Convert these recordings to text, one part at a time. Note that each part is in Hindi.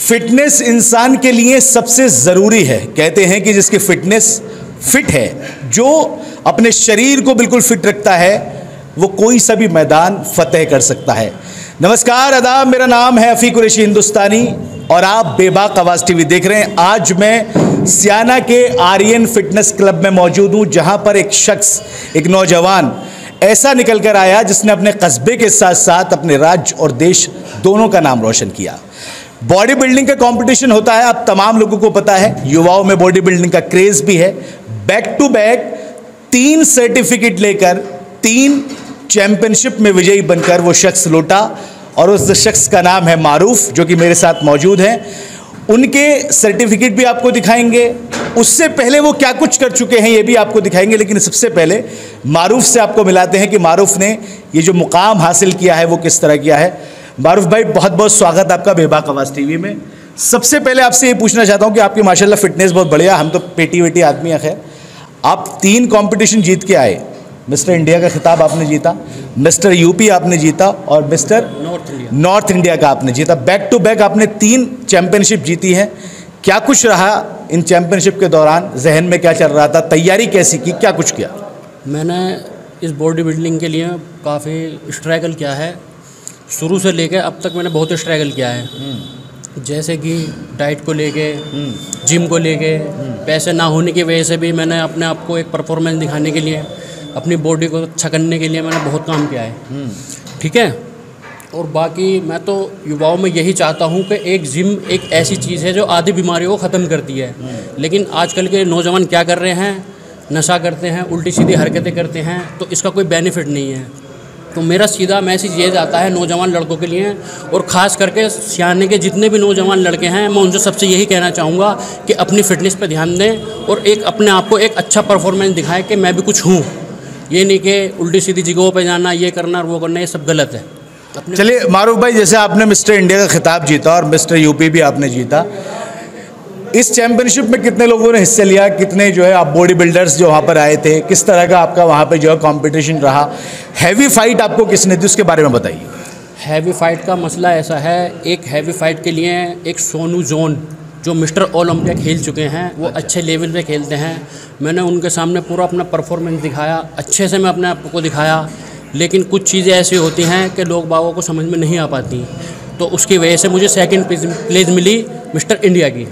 फिटनेस इंसान के लिए सबसे ज़रूरी है। कहते हैं कि जिसकी फिटनेस फिट है, जो अपने शरीर को बिल्कुल फिट रखता है, वो कोई सा भी मैदान फतेह कर सकता है। नमस्कार, आदाब, मेरा नाम है अफी कुरैशी हिंदुस्तानी और आप बेबाक आवाज़ टीवी देख रहे हैं। आज मैं सियाना के आर्यन फिटनेस क्लब में मौजूद हूँ, जहाँ पर एक शख्स, एक नौजवान ऐसा निकल कर आया जिसने अपने कस्बे के साथ साथ अपने राज्य और देश दोनों का नाम रोशन किया। बॉडी बिल्डिंग का कंपटीशन होता है, आप तमाम लोगों को पता है, युवाओं में बॉडी बिल्डिंग का क्रेज भी है। बैक टू बैक 3 सर्टिफिकेट लेकर 3 चैंपियनशिप में विजयी बनकर वो शख्स लौटा और उस शख्स का नाम है मारूफ, जो कि मेरे साथ मौजूद हैं। उनके सर्टिफिकेट भी आपको दिखाएंगे, उससे पहले वो क्या कुछ कर चुके हैं ये भी आपको दिखाएंगे। लेकिन सबसे पहले मारूफ से आपको मिलाते हैं कि मारूफ ने ये जो मुकाम हासिल किया है वो किस तरह किया है। मारूफ भाई, बहुत बहुत स्वागत आपका बेबाक आवाज़ टीवी में। सबसे पहले आपसे ये पूछना चाहता हूँ कि आपकी माशाल्लाह फिटनेस बहुत बढ़िया, हम तो पेटी वेटी आदमी है। खैर, आप 3 कंपटीशन जीत के आए। मिस्टर इंडिया का खिताब आपने जीता, मिस्टर यूपी आपने जीता और मिस्टर नॉर्थ इंडिया का आपने जीता। बैक टू बैक आपने 3 चैंपियनशिप जीती हैं। क्या कुछ रहा इन चैंपियनशिप के दौरान, जहन में क्या चल रहा था, तैयारी कैसी की, क्या कुछ किया? मैंने इस बॉडी बिल्डिंग के लिए काफ़ी स्ट्रगल किया है। शुरू से लेकर अब तक मैंने बहुत स्ट्रगल किया है, जैसे कि डाइट को लेके, जिम को लेके, पैसे ना होने की वजह से भी मैंने अपने आप को एक परफॉर्मेंस दिखाने के लिए, अपनी बॉडी को अच्छा करने के लिए मैंने बहुत काम किया है। ठीक है। और बाकी मैं तो युवाओं में यही चाहता हूँ कि एक जिम एक ऐसी चीज़ है जो आधी बीमारियों को ख़त्म करती है। लेकिन आजकल के नौजवान क्या कर रहे हैं, नशा करते हैं, उल्टी सीधी हरकतें करते हैं, तो इसका कोई बेनिफिट नहीं है। तो मेरा सीधा मैसेज ये जाता है नौजवान लड़कों के लिए, और ख़ास करके सियाने के जितने भी नौजवान लड़के हैं, मैं उनसे सबसे यही कहना चाहूँगा कि अपनी फ़िटनेस पर ध्यान दें और एक अपने आप को एक अच्छा परफॉर्मेंस दिखाएं कि मैं भी कुछ हूँ। ये नहीं कि उल्टी सीधी जगहों पे जाना, ये करना और वो करना, ये सब गलत है। चलिए मारूफ भाई, जैसे आपने मिस्टर इंडिया का खिताब जीता और मिस्टर यूपी भी आपने जीता, इस चैंपियनशिप में कितने लोगों ने हिस्सा लिया, कितने जो है आप बॉडी बिल्डर्स जो वहाँ पर आए थे, किस तरह का आपका वहाँ पे जो है कॉम्पिटिशन रहा, हैवी फाइट आपको किसने दी, उसके बारे में बताइए। हैवी फाइट का मसला ऐसा है, एक हैवी फाइट के लिए एक सोनू जोन जो मिस्टर ओलंपिया खेल चुके हैं, वो अच्छे लेवल पे खेलते हैं। मैंने उनके सामने पूरा अपना परफॉर्मेंस दिखाया, अच्छे से मैं अपने आप को दिखाया। लेकिन कुछ चीज़ें ऐसी होती हैं कि लोग बागों को समझ में नहीं आ पाती, तो उसकी वजह से मुझे सेकंड प्लेस मिली मिस्टर इंडिया की।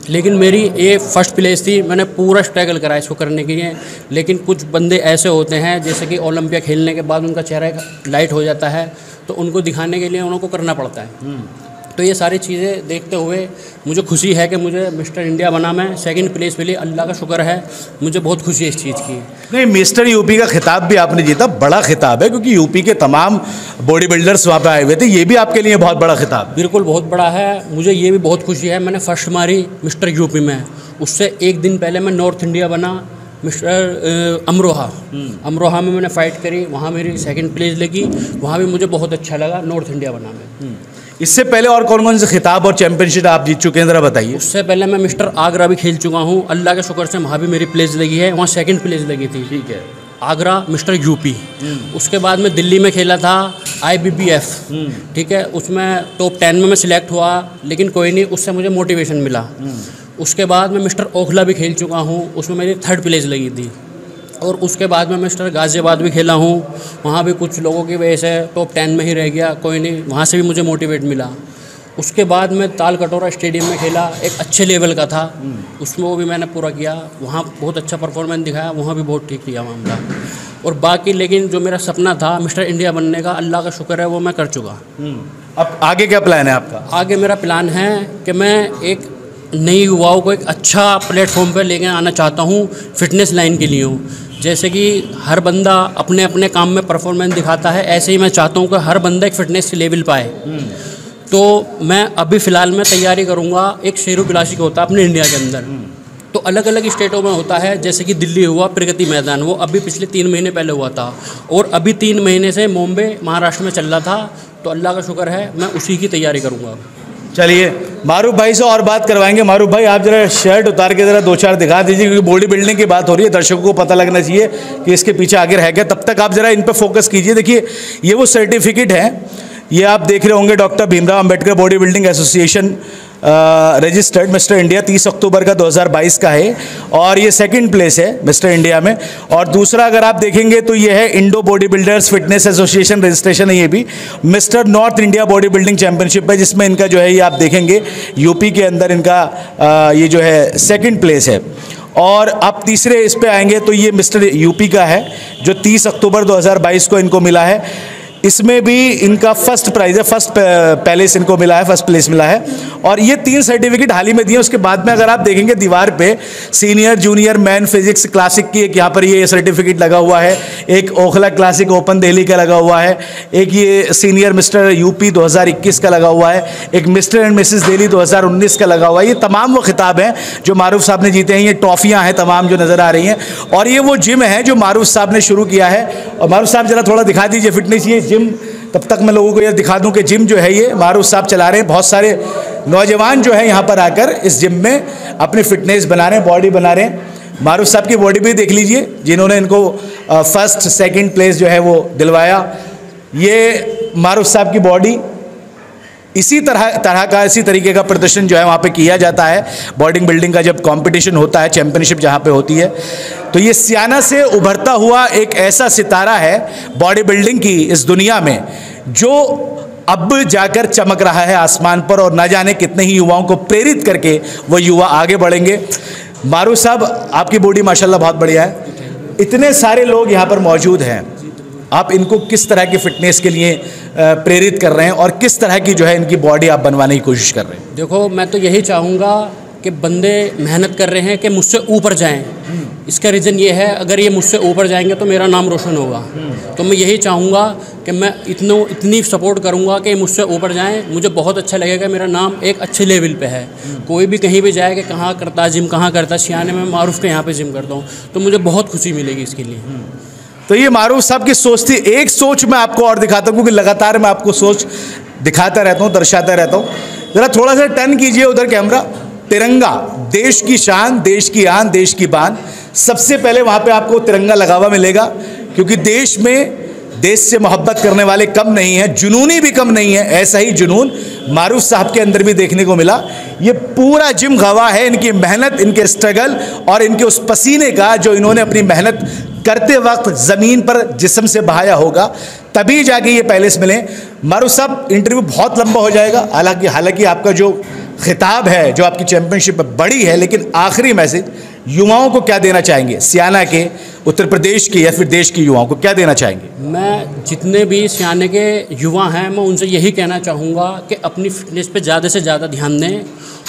लेकिन मेरी ये फर्स्ट प्लेस थी। मैंने पूरा स्ट्रगल करा इसको करने के लिए। लेकिन कुछ बंदे ऐसे होते हैं जैसे कि ओलंपिया खेलने के बाद उनका चेहरा लाइट हो जाता है, तो उनको दिखाने के लिए उनको करना पड़ता है। तो ये सारी चीज़ें देखते हुए मुझे खुशी है कि मुझे मिस्टर इंडिया बना, मैं सेकंड प्लेस मिली, अल्लाह का शुक्र है, मुझे बहुत खुशी है इस चीज़ की। नहीं, मिस्टर यूपी का खिताब भी आपने जीता, बड़ा खिताब है, क्योंकि यूपी के तमाम बॉडी बिल्डर्स वहाँ पे आए हुए थे, ये भी आपके लिए बहुत बड़ा खिताब। बिल्कुल, बहुत बड़ा है, मुझे ये भी बहुत खुशी है। मैंने फर्स्ट मारी मिस्टर यूपी में, उससे एक दिन पहले मैं नॉर्थ इंडिया बना मिस्टर अमरोहा में मैंने फ़ाइट करी, वहाँ मेरी सेकंड प्लेस लगी, वहाँ भी मुझे बहुत अच्छा लगा, नॉर्थ इंडिया बना में। इससे पहले और कौन कौन से खिताब और चैंपियनशिप आप जीत चुके हैं, ज़रा बताइए। उससे पहले मैं मिस्टर आगरा भी खेल चुका हूँ, अल्लाह के शुक्र से वहाँ भी मेरी प्लेस लगी है, वहाँ सेकंड प्लेस लगी थी। ठीक है। Agra, mister UP. उसके बाद मैं दिल्ली में खेला था IBBF। ठीक है, उसमें टॉप 10 में मैं सिलेक्ट हुआ, लेकिन कोई नहीं, उससे मुझे मोटिवेशन मिला। उसके बाद मैं मिस्टर ओखला भी खेल चुका हूँ, उसमें मेरी 3rd प्लेस लगी थी। और उसके बाद मैं मिस्टर गाज़ियाबाद भी खेला हूँ, वहाँ भी कुछ लोगों की वजह से टॉप 10 में ही रह गया, कोई नहीं, वहाँ से भी मुझे मोटिवेट मिला। उसके बाद मैं ताल कटोरा स्टेडियम में खेला, एक अच्छे लेवल का था, उसमें वो भी मैंने पूरा किया, वहाँ बहुत अच्छा परफॉर्मेंस दिखाया, वहाँ भी बहुत ठीक किया मामला। और बाकी लेकिन जो मेरा सपना था मिस्टर इंडिया बनने का, अल्लाह का शुक्र है वो मैं कर चुका। अब आगे क्या प्लान है आपका? आगे मेरा प्लान है कि मैं एक नई युवाओं को एक अच्छा प्लेटफॉर्म पर लेकर आना चाहता हूँ, फिटनेस लाइन के लिए हूँ। जैसे कि हर बंदा अपने अपने काम में परफॉर्मेंस दिखाता है, ऐसे ही मैं चाहता हूँ कि हर बंदा एक फिटनेस लेवल पाए। तो मैं अभी फ़िलहाल मैं तैयारी करूँगा, एक शेरू क्लासिक होता है अपने इंडिया के अंदर, तो अलग अलग स्टेटों में होता है। जैसे कि दिल्ली हुआ प्रगति मैदान, वो अभी पिछले 3 महीने पहले हुआ था, और अभी 3 महीने से मुंबई महाराष्ट्र में चल रहा था, तो अल्लाह का शुक्र है मैं उसी की तैयारी करूँगा। चलिए मारूफ भाई से और बात करवाएंगे। मारूफ भाई, आप जरा शर्ट उतार के जरा 2-4 दिखा दीजिए, क्योंकि बॉडी बिल्डिंग की बात हो रही है, दर्शकों को पता लगना चाहिए कि इसके पीछे आगे है क्या। तब तक आप जरा इन पर फोकस कीजिए। देखिए, ये वो सर्टिफिकेट है, ये आप देख रहे होंगे doctor Bhimrao Ambedkar body building association registered mister India 30 अक्टूबर का 2022 का है और ये सेकंड प्लेस है मिस्टर इंडिया में। और दूसरा अगर आप देखेंगे तो ये है Indo body builders fitness association registration है, ये भी mister north India body building championship है, जिसमें इनका जो है ये आप देखेंगे यूपी के अंदर इनका ये जो है सेकंड प्लेस है। और आप तीसरे इस पे आएंगे तो ये मिस्टर यूपी का है जो 30 अक्टूबर 2022 को इनको मिला है। इसमें भी इनका फर्स्ट प्राइज़ है, फर्स्ट पैलेस इनको मिला है, फर्स्ट प्लेस मिला है। और ये 3 सर्टिफिकेट हाल ही में दिए। उसके बाद में अगर आप देखेंगे दीवार पे senior junior man physics classic की एक यहाँ पर ये सर्टिफिकेट लगा हुआ है, एक ओखला क्लासिक ओपन दिल्ली का लगा हुआ है, एक ये सीनियर मिस्टर यूपी 2021 का लगा हुआ है, एक मिस्टर एंड मिसेस दिल्ली 2019 का लगा हुआ है। ये तमाम वो खिताब हैं जो मारूफ साहब ने जीते हैं। ये ट्रॉफियाँ हैं तमाम जो नज़र आ रही हैं। और ये वो जिम है जो मारूफ साहब ने शुरू किया है। और मारूफ साहब जरा थोड़ा दिखा दीजिए फिटनेस, ये जिम, तब तक मैं लोगों को ये दिखा दूं कि जिम जो है ये मारूफ साहब चला रहे हैं। बहुत सारे नौजवान जो है यहाँ पर आकर इस जिम में अपनी फिटनेस बना रहे हैं, बॉडी बना रहे हैं। मारूफ साहब की बॉडी भी देख लीजिए, जिन्होंने इनको फर्स्ट सेकंड प्लेस जो है वो दिलवाया। ये मारूफ साहब की बॉडी, इसी तरीके का प्रदर्शन जो है वहाँ पे किया जाता है बॉडी बिल्डिंग का जब कंपटीशन होता है, चैंपियनशिप जहाँ पे होती है। तो ये सियाना से उभरता हुआ एक ऐसा सितारा है बॉडी बिल्डिंग की इस दुनिया में जो अब जाकर चमक रहा है आसमान पर, और न जाने कितने ही युवाओं को प्रेरित करके वो युवा आगे बढ़ेंगे। मारूफ साहब आपकी बॉडी माशाल्लाह बहुत बढ़िया है, इतने सारे लोग यहाँ पर मौजूद हैं, आप इनको किस तरह की फ़िटनेस के लिए प्रेरित कर रहे हैं और किस तरह की जो है इनकी बॉडी आप बनवाने की कोशिश कर रहे हैं? देखो, मैं तो यही चाहूँगा कि बंदे मेहनत कर रहे हैं कि मुझसे ऊपर जाएं। इसका रीज़न ये है, अगर ये मुझसे ऊपर जाएंगे तो मेरा नाम रोशन होगा। तो मैं यही चाहूँगा कि मैं इतनी सपोर्ट करूँगा कि मुझसे ऊपर जाएं। मुझे बहुत अच्छा लगेगा, मेरा नाम एक अच्छे लेवल पे है। कोई भी कहीं भी जाए कि कहाँ करता जिम, कहाँ करता सियाने में, मारूफ के यहाँ पे जिम करता हूँ, तो मुझे बहुत खुशी मिलेगी इसके लिए। तो ये मारूफ साहब की सोच थी। एक सोच मैं आपको और दिखाता हूँ, क्योंकि लगातार मैं आपको सोच दिखाता रहता हूँ, दर्शाता रहता हूँ। ज़रा थोड़ा सा टर्न कीजिए उधर कैमरा। तिरंगा, देश की शान, देश की आन, देश की बान। सबसे पहले वहाँ पे आपको तिरंगा लगा हुआ मिलेगा, क्योंकि देश में देश से मोहब्बत करने वाले कम नहीं हैं, जुनूनी भी कम नहीं है। ऐसा ही जुनून मारूफ साहब के अंदर भी देखने को मिला। ये पूरा जिम गवाह है इनकी मेहनत, इनके स्ट्रगल और इनके उस पसीने का जो इन्होंने अपनी मेहनत करते वक्त ज़मीन पर जिस्म से बहाया होगा, तभी जाके ये पैलेस मिले। मारूफ साहब, इंटरव्यू बहुत लंबा हो जाएगा, हालांकि आपका जो खिताब है, जो आपकी चैंपियनशिप बड़ी है, लेकिन आखिरी मैसेज युवाओं को क्या देना चाहेंगे? सियाना के, उत्तर प्रदेश के या फिर देश के युवाओं को क्या देना चाहेंगे? मैं जितने भी सियाने के युवा हैं, मैं उनसे यही कहना चाहूँगा कि अपनी फ़िटनेस पे ज़्यादा से ज़्यादा ध्यान दें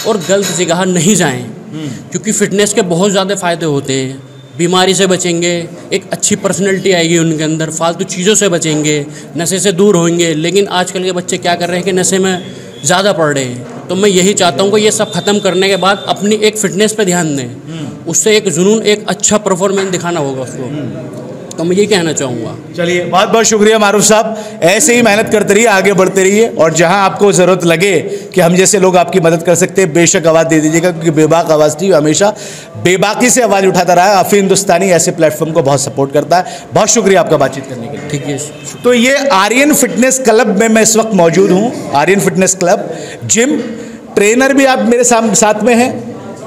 और गलत जगह नहीं जाएं, क्योंकि फ़िटनेस के बहुत ज़्यादा फ़ायदे होते हैं। बीमारी से बचेंगे, एक अच्छी पर्सनैलिटी आएगी उनके अंदर, फालतू चीज़ों से बचेंगे, नशे से दूर होंगे। लेकिन आजकल के बच्चे क्या कर रहे हैं कि नशे में ज़्यादा पड़ रहे हैं। तो मैं यही चाहता हूँ कि ये सब ख़त्म करने के बाद अपनी एक फ़िटनेस पे ध्यान दें, उससे एक जुनून, एक अच्छा परफॉर्मेंस दिखाना होगा उसको। तो मैं ये कहना चाहूँगा। चलिए, बहुत बहुत शुक्रिया मारूफ साहब, ऐसे ही मेहनत करते रहिए, आगे बढ़ते रहिए, और जहां आपको ज़रूरत लगे कि हम जैसे लोग आपकी मदद कर सकते हैं, बेशक आवाज़ दे दीजिएगा, क्योंकि बेबाक आवाज़ थी, हमेशा बेबाकी से आवाज़ उठाता रहा है। अफी हिंदुस्तानी ऐसे प्लेटफॉर्म को बहुत सपोर्ट करता है। बहुत शुक्रिया आपका बातचीत करने के लिए। ठीक है। तो ये आर्यन फिटनेस क्लब में मैं इस वक्त मौजूद हूँ। Aryan fitness club gym, trainer भी आप मेरे साथ में हैं,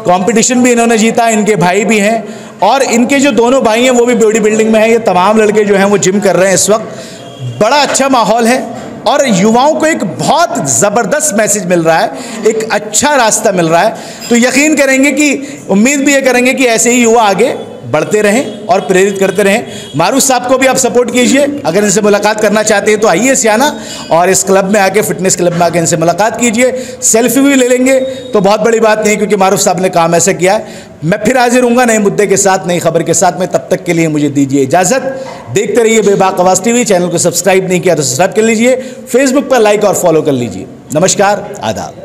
कंपटीशन भी इन्होंने जीता, इनके भाई भी हैं, और इनके जो दोनों भाई हैं वो भी बॉडी बिल्डिंग में हैं। ये तमाम लड़के जो हैं वो जिम कर रहे हैं इस वक्त। बड़ा अच्छा माहौल है और युवाओं को एक बहुत ज़बरदस्त मैसेज मिल रहा है, एक अच्छा रास्ता मिल रहा है। तो यकीन करेंगे कि, उम्मीद भी ये करेंगे कि ऐसे ही युवा आगे बढ़ते रहें और प्रेरित करते रहें। मारूफ साहब को भी आप सपोर्ट कीजिए। अगर इनसे मुलाकात करना चाहते हैं तो आइए सियाना, और इस क्लब में आके, फिटनेस क्लब में आके इनसे मुलाकात कीजिए। सेल्फी भी ले लेंगे तो बहुत बड़ी बात नहीं, क्योंकि मारूफ साहब ने काम ऐसा किया है। मैं फिर हाजिर हूँगा नए मुद्दे के साथ, नई खबर के साथ में। तब तक के लिए मुझे दीजिए इजाज़त। देखते रहिए बेबाक आवाज़ टीवी। चैनल को सब्सक्राइब नहीं किया तो सब्सक्राइब कर लीजिए, फेसबुक पर लाइक और फॉलो कर लीजिए। नमस्कार, आदाब।